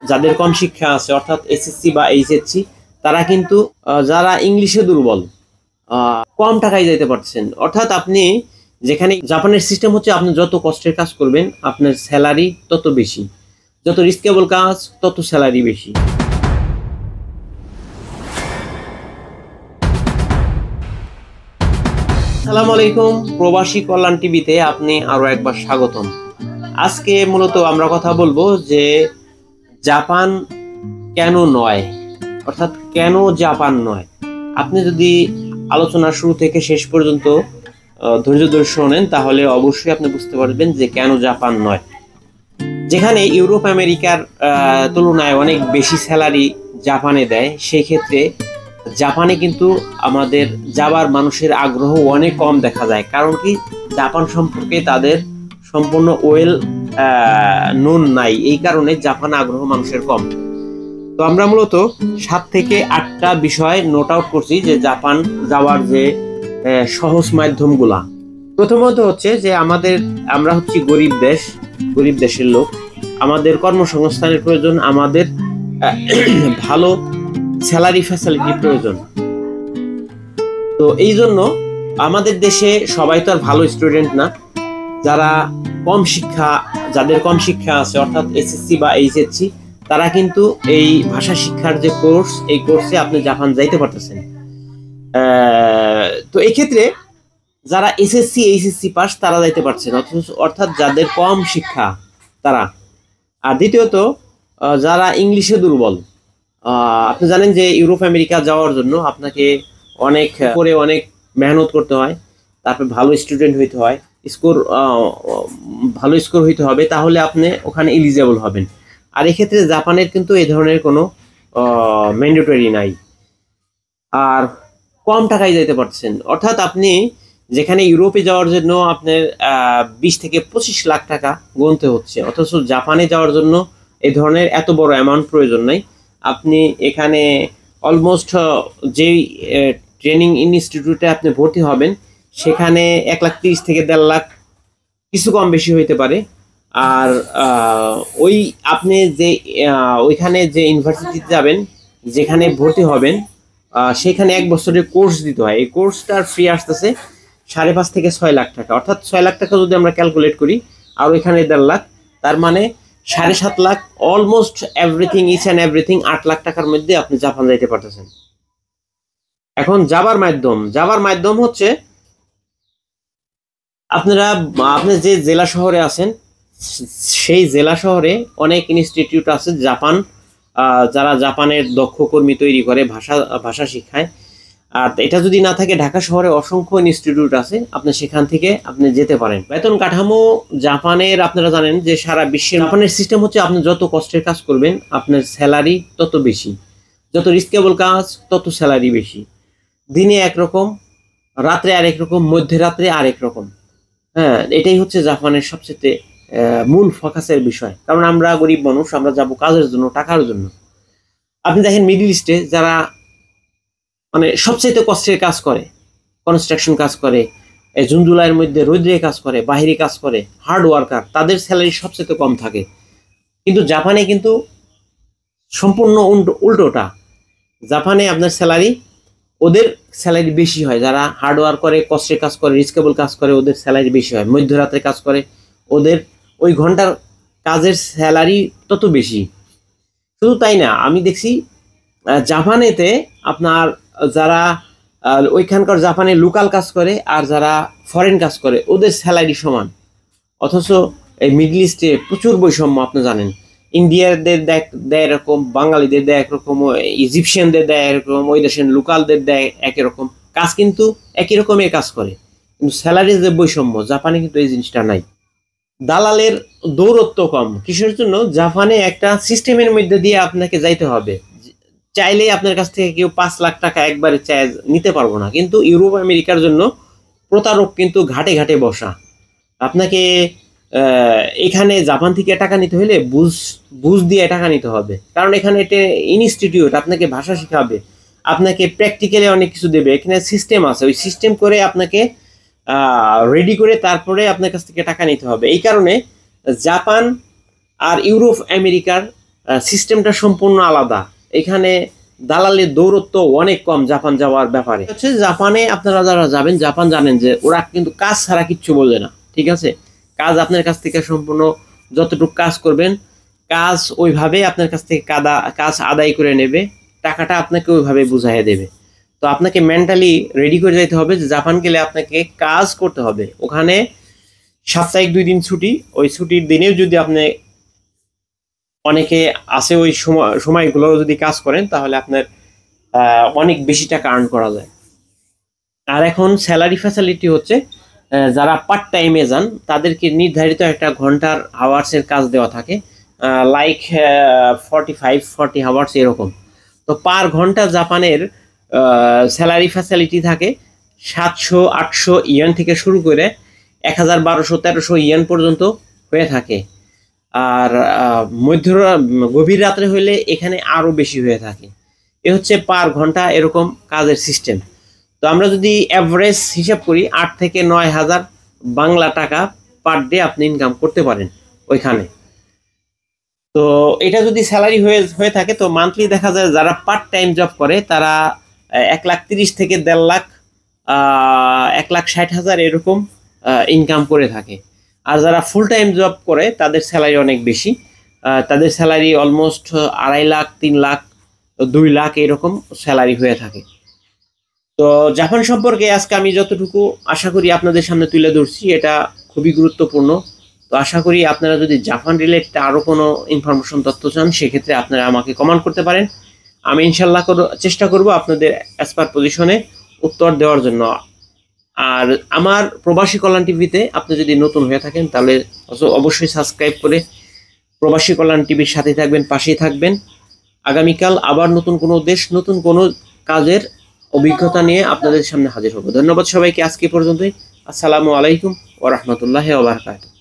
যাদের কম শিক্ষা আছে অর্থাৎ এসএসসি বা এইচএসসি তারা কিন্তু যারা ইংলিশে দুর্বল কম টাকায় যেতে পারছেন। অর্থাৎ আপনি যেখানে জাপানের সিস্টেম হচ্ছে আপনি যত কষ্টের কাজ করবেন আপনার স্যালারি তত বেশি, যত রিস্কেবল কাজ তত স্যালারি বেশি। আসসালামু আলাইকুম, প্রবাসী কল্যাণ টিভিতে আপনি আরো একবার স্বাগতম। আজকে মূলত আমরা কথা বলবো যে জাপান কেন নয়, অর্থাৎ কেন জাপান নয়। আপনি যদি আলোচনা শুরু থেকে শেষ পর্যন্ত ধৈর্য ধরে শোনেন তাহলে অবশ্যই আপনি বুঝতে পারবেন যে কেন জাপান নয়। যেখানে ইউরোপ আমেরিকার তুলনায় অনেক বেশি স্যালারি জাপানে দেয়, সেই ক্ষেত্রে জাপানে কিন্তু আমাদের যাবার মানুষের আগ্রহ অনেক কম দেখা যায়। কারণ কি, জাপান সম্পর্কে তাদের সম্পূর্ণ ওয়েল নোন নাই, এই কারণে জাপান আগ্রহ মানুষের কম। তো আমরা মূলত 7 থেকে 8টা বিষয় নোট আউট করছি যে জাপান যাওয়ার যে সহজ মাধ্যমগুলা। প্রথমত হচ্ছে যে আমরা হচ্ছি গরিব দেশের লোক, আমাদের কর্মসংস্থানের প্রয়োজন, আমাদের ভালো স্যালারি ফ্যাসিলিটি প্রয়োজন। তো এই জন্য আমাদের দেশে সবাই তো আর ভালো স্টুডেন্ট না। যাদের কম শিক্ষা আছে অর্থাৎ এসএসসি বা এইচএসসি তারা কিন্তু এই ভাষা শিক্ষার যে কোর্স, এই কোর্সে আপনি জাপান যাইতে পারতেছেন। তো এই ক্ষেত্রে যারা এসএসসি এইচএসসি পাস তারা যাইতে পারছেন, অর্থাৎ যাদের কম শিক্ষা তারা। আর দ্বিতীয়ত যারা ইংলিশে দুর্বল। আপনি জানেন যে ইউরোপ আমেরিকা যাওয়ার জন্য আপনাকে অনেক মেহনত করতে হয়, তারপর ভালো স্টুডেন্ট হইতে হয়, ভালো স্কোর হইতে হবে, তাহলে আপনি ওখানে এলিজেবল হবেন। আর এক্ষেত্রে জাপানের কিন্তু এই ধরনের কোনো ম্যান্ডেটরি নাই, আর কম টাকায় যেতে পারছেন। অর্থাৎ আপনি যেখানে ইউরোপে যাওয়ার জন্য আপনার 20 থেকে 25 লাখ টাকা গুনতে হচ্ছে, অথচ জাপানে যাওয়ার জন্য এই ধরনের এত বড় অ্যামাউন্ট প্রয়োজন নাই। আপনি এখানে অলমোস্ট যেই ট্রেনিং ইনস্টিটিউটে আপনি ভর্তি হবেন সেখানে 1,30,000 থেকে 1.5 লাখ, কিছু কম বেশি হইতে পারে। আর আপনি যে ওইখানে যে ইউনিভার্সিটিতে যাবেন, যেখানে ভর্তি হবেন, সেখানে 1 বছরের কোর্স দিতে হয়। এই কোর্সটার ফি আসতেছে 5.5 থেকে 6 লাখ টাকা। অর্থাৎ 6 লাখ টাকা যদি আমরা ক্যালকুলেট করি আর ওইখানে 1.5 লাখ, তার মানে 7.5 lakh, almost everything, each and everything 8 lakh টাকার মধ্যে আপনি জাপান যাইতে পারতেছেন। এখন যাবার মাধ্যম হচ্ছে আপনি যে জেলা শহরে আছেন সেই জেলা শহরে অনেক ইনস্টিটিউট আছে যারা জাপানের দক্ষ কর্মী তৈরি করে, ভাষা শিখায়। আর এটা যদি না থাকে, ঢাকা শহরে অসংখ্য ইনস্টিটিউট আছে, আপনি সেখান থেকে আপনি যেতে পারেন। বেতন কাঠামো জাপানের আপনারা জানেন যে সারা বিশ্বের জাপানের সিস্টেম হচ্ছে আপনি যত কষ্টের কাজ করবেন আপনার স্যালারি তত বেশি, যত রিস্কেবল কাজ তত স্যালারি বেশি। দিনে একরকম, রাত্রে আরেক রকম, মধ্যরাত্রে আরেক রকম। হ্যাঁ, এটাই হচ্ছে জাপানের সবচেয়ে মূল ফোকাসের বিষয়। কারণ আমরা গরিব মানুষ, আমরা যাব কাজের জন্য, টাকার জন্য। আপনি দেখেন মিডল ইস্টে যারা মানে সবচেয়ে কষ্টের কাজ করে, কনস্ট্রাকশন কাজ করে, জুন জুলাইয়ের মধ্যে রোদ্রে কাজ করে, বাহিরে কাজ করে, হার্ড ওয়ার্কার, তাদের স্যালারি সবচেয়ে কম থাকে। কিন্তু জাপানে কিন্তু সম্পূর্ণ উল্টোটা। জাপানে আপনার ওদের স্যালারি বেশি হয়। যারা হার্ড ওয়ার্ক করে, কষ্টের কাজ করে, রিস্কেবল কাজ করে, ওদের স্যালারি বেশি হয়। মধ্যরাত্রে কাজ করে, ওদের ওই ঘন্টার কাজের স্যালারি তত বেশি। শুধু তাই না, আমি দেখছি জাপানেতে আপনার যারা ওইখানকার জাপানে লোকাল কাজ করে আর যারা ফরেন কাজ করে ওদের স্যালারি সমান। অথচ এই মিডল ইস্টে প্রচুর বৈষম্য। আপনি জানেন, ইন্ডিয়াদের দেয় এরকম, বাঙালিদের দেয় একরকম, ইজিপশিয়ানদের দেয় এরকম, ওই দেশের লোকালদের দেয় একই রকম কাজ, কিন্তু একই রকমের কাজ করে, কিন্তু স্যালারির যে বৈষম্য জাপানে কিন্তু এই জিনিসটা নাই। দালালের দৌরত্ব কম। কিসের জন্য? জাপানে একটা সিস্টেমের মধ্যে দিয়ে আপনাকে যাইতে হবে। চাইলেই আপনার কাছ থেকে কেউ 5 লাখ টাকা একবারে নিতে পারবো না। কিন্তু ইউরোপ আমেরিকার জন্য প্রতারক কিন্তু ঘাটে ঘাটে বসা। আপনাকে এখানে জাপান থেকে টাকা নিতে হলে বুঝ দিয়ে টাকা নিতে হবে। কারণ এখানে এটা ইনস্টিটিউট, আপনাকে ভাষা শেখাবে, আপনাকে প্র্যাকটিক্যালি অনেক কিছু দেবে। এখানে সিস্টেম আছে, ওই সিস্টেম করে আপনাকে রেডি করে তারপরে আপনার কাছ থেকে টাকা নিতে হবে। এই কারণে জাপান আর ইউরোপ আমেরিকার সিস্টেমটা সম্পূর্ণ আলাদা। এখানে দালালের দৌরত্ব অনেক কম জাপান যাওয়ার ব্যাপারে। হচ্ছে জাপানে আপনারা যারা যাবেন, জাপান জানেন যে ওরা কিন্তু কাজ ছাড়া কিচ্ছু বলবে না, ঠিক আছে? কাজ আপনার কাছ থেকে সম্পূর্ণ যতটুকু কাজ করবেন, কাজ ওইভাবে আপনার কাছ থেকে কাজ আদায় করে নেবে, টাকাটা আপনাকে ওইভাবে বুঝাইয়া দেবে। তো আপনাকে মেন্টালি রেডি করে যেতে হবে যে জাপান গেলে আপনাকে কাজ করতে হবে। ওখানে সাপ্তাহিক 2 দিন ছুটি, ওই ছুটির দিনেও যদি আপনি অনেকে আছে ওই সময়গুলো যদি কাজ করেন তাহলে আপনার অনেক বেশি টাকা আর্ন করা যায়। আর এখন স্যালারি ফ্যাসিলিটি হচ্ছে যারা পার্ট টাইমে যান তাদেরকে নির্ধারিত একটা ঘন্টার আওয়ার্সের কাজ দেওয়া থাকে, লাইক 45-40 আওয়ার্স এরকম। তো পার ঘন্টা জাপানের স্যালারি ফ্যাসিলিটি থাকে 700-800 ইয়েন থেকে শুরু করে 1000-1200-1300 ইয়েন পর্যন্ত হয়ে থাকে। আর গভীর রাত্রে হইলে এখানে আরো বেশি হয়ে থাকে। এ হচ্ছে পার ঘন্টা এরকম কাজের সিস্টেম। তো আমরা যদি অ্যাভারেজ হিসাব করি 8 থেকে 9 হাজার বাংলা টাকা পার ডে আপনি ইনকাম করতে পারেন ওইখানে। তো এটা যদি স্যালারি হয়ে থাকে তো মান্থলি দেখা যায় যারা পার্ট টাইম জব করে তারা 1,30,000 থেকে 1.5 লাখ 1,60,000 এরকম ইনকাম করে থাকে। আর যারা ফুল টাইম জব করে তাদের স্যালারি অনেক বেশি, তাদের স্যালারি অলমোস্ট 2.5 লাখ 3 লাখ 2 লাখ এরকম স্যালারি হয়ে থাকে। তো জাপান সম্পর্কে আজকে আমি যতটুকু আশা করি আপনাদের সামনে তুলে ধরছি এটা খুবই গুরুত্বপূর্ণ। তো আশা করি আপনারা যদি জাপান রিলেটেড আরও কোনো ইনফরমেশন তথ্য চান সেক্ষেত্রে আপনারা আমাকে কমেন্ট করতে পারেন। আমি ইনশাল্লাহ চেষ্টা করব আপনাদের অ্যাজ পার পজিশনে উত্তর দেওয়ার জন্য। আর আমার প্রবাসী কল্যাণ টিভিতে আপনি যদি নতুন হয়ে থাকেন তাহলে অবশ্যই সাবস্ক্রাইব করে প্রবাসী কল্যাণ টিভির সাথে থাকবেন, পাশেই থাকবেন। আগামীকাল আবার নতুন কোনো দেশ, নতুন কোনো কাজের অভিজ্ঞতা নিয়ে আপনাদের সামনে হাজির হব। ধন্যবাদ সবাইকে আজকে পর্যন্তই। আসসালামু আলাইকুম ওয়া রাহমাতুল্লাহি ওয়া বারাকাতুহু।